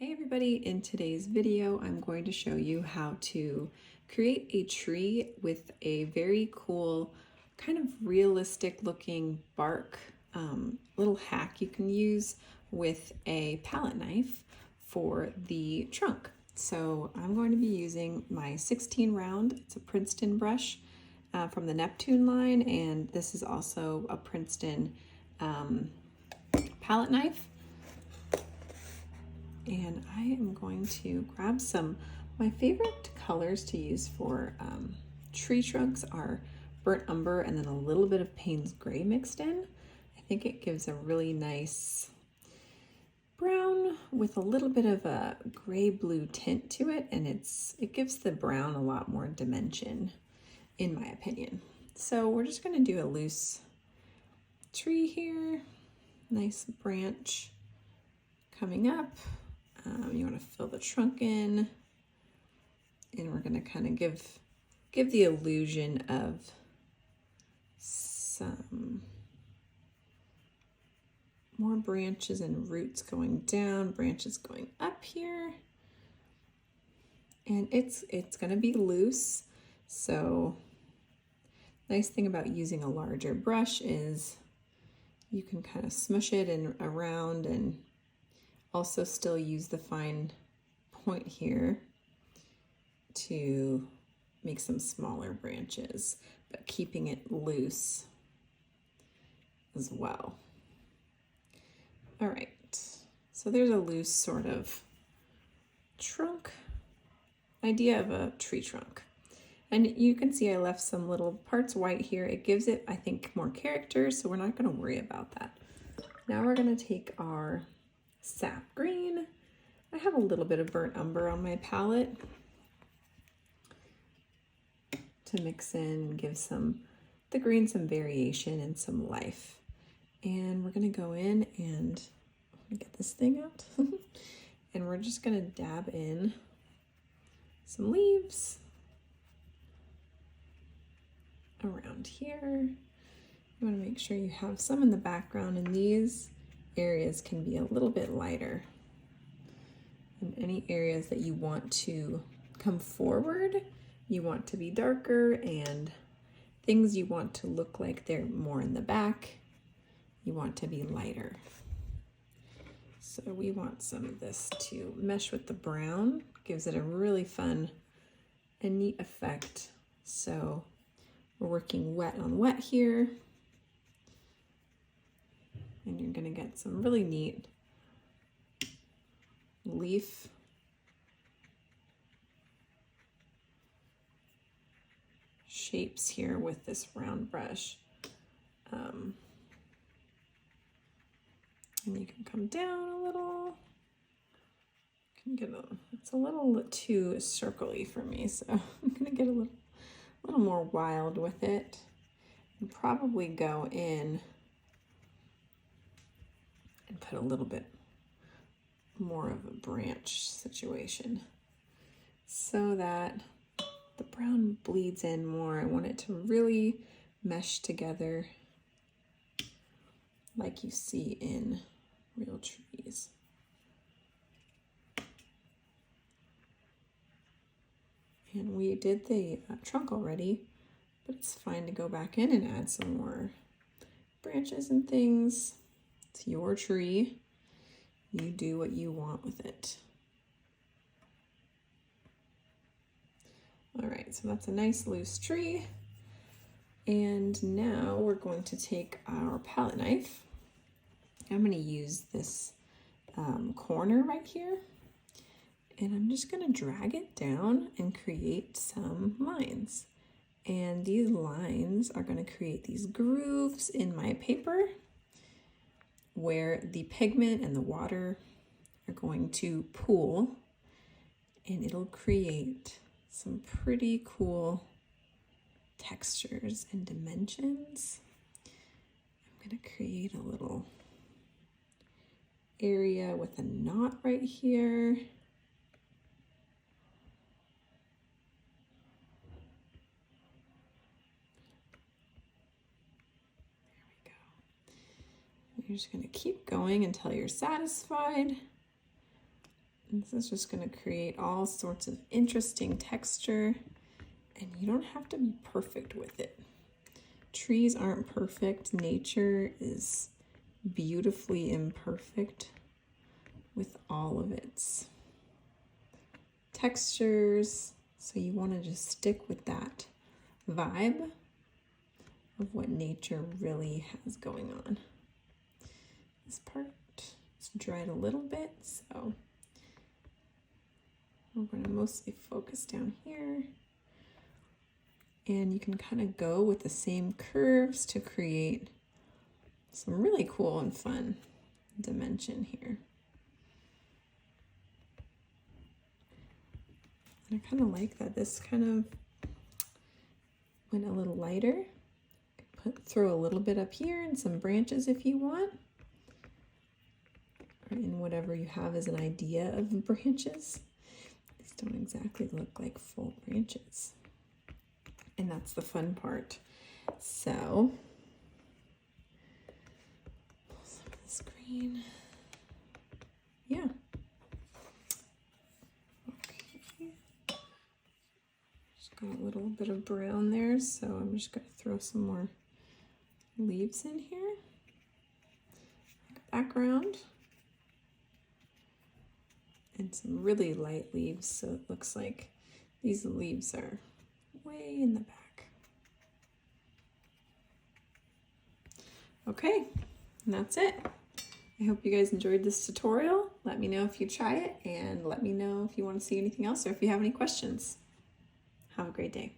Hey everybody, in today's video I'm going to show you how to create a tree with a very cool kind of realistic looking bark little hack you can use with a palette knife for the trunk. So I'm going to be using my 16 round, it's a Princeton brush from the Neptune line, and this is also a Princeton palette knife. And I am going to grab my favorite colors to use for tree trunks are burnt umber and then a little bit of Payne's gray mixed in. I think it gives a really nice brown with a little bit of a gray blue tint to it, and it gives the brown a lot more dimension in my opinion. So we're just going to do a loose tree here, nice branch coming up. You want to fill the trunk in, and we're going to kind of give the illusion of some more branches and roots going down, branches going up here, and it's going to be loose. So nice thing about using a larger brush is you can kind of smush it and around and also still use the fine point here to make some smaller branches, but keeping it loose as well. All right, so there's a loose sort of trunk idea of a tree trunk. And you can see I left some little parts white here. It gives it, I think, more character, so we're not gonna worry about that. Now we're gonna take our sap green. I have a little bit of burnt umber on my palette to mix in, give the green some variation and some life. And we're gonna go in and get this thing out. And we're just gonna dab in some leaves around here. You wanna make sure you have some in the background, and these areas can be a little bit lighter. And any areas that you want to come forward, you want to be darker, and things you want to look like they're more in the back, you want to be lighter. So we want some of this to mesh with the brown, gives it a really fun and neat effect. So we're working wet on wet here. And you're gonna get some really neat leaf shapes here with this round brush. And you can come down a little. It's a little too circle-y for me, so I'm gonna get a little more wild with it, and probably go in and put a little bit more of a branch situation so that the brown bleeds in more. I want it to really mesh together like you see in real trees. And we did the trunk already, but it's fine to go back in and add some more branches and things. It's your tree. You do what you want with it. All right, so that's a nice loose tree. And now we're going to take our palette knife. I'm going to use this corner right here, and I'm just going to drag it down and create some lines. And these lines are going to create these grooves in my paper where the pigment and the water are going to pool, and it'll create some pretty cool textures and dimensions. I'm going to create a little area with a knot right here. You're just going to keep going until you're satisfied. And this is just going to create all sorts of interesting texture, and you don't have to be perfect with it. Trees aren't perfect. Nature is beautifully imperfect with all of its textures. So you want to just stick with that vibe of what nature really has going on. This part is dried a little bit, so we're going to mostly focus down here. And you can kind of go with the same curves to create some really cool and fun dimension here. And I kind of like that this kind of went a little lighter. Throw a little bit up here and some branches if you want, or in whatever you have as an idea of branches. These don't exactly look like full branches, and that's the fun part. So pull some of this green. Yeah. Okay. Just got a little bit of brown there, so I'm just going to throw some more leaves in here, like a background, and some really light leaves, so it looks like these leaves are way in the back. Okay, and that's it. I hope you guys enjoyed this tutorial. Let me know if you try it, and let me know if you want to see anything else or if you have any questions. Have a great day.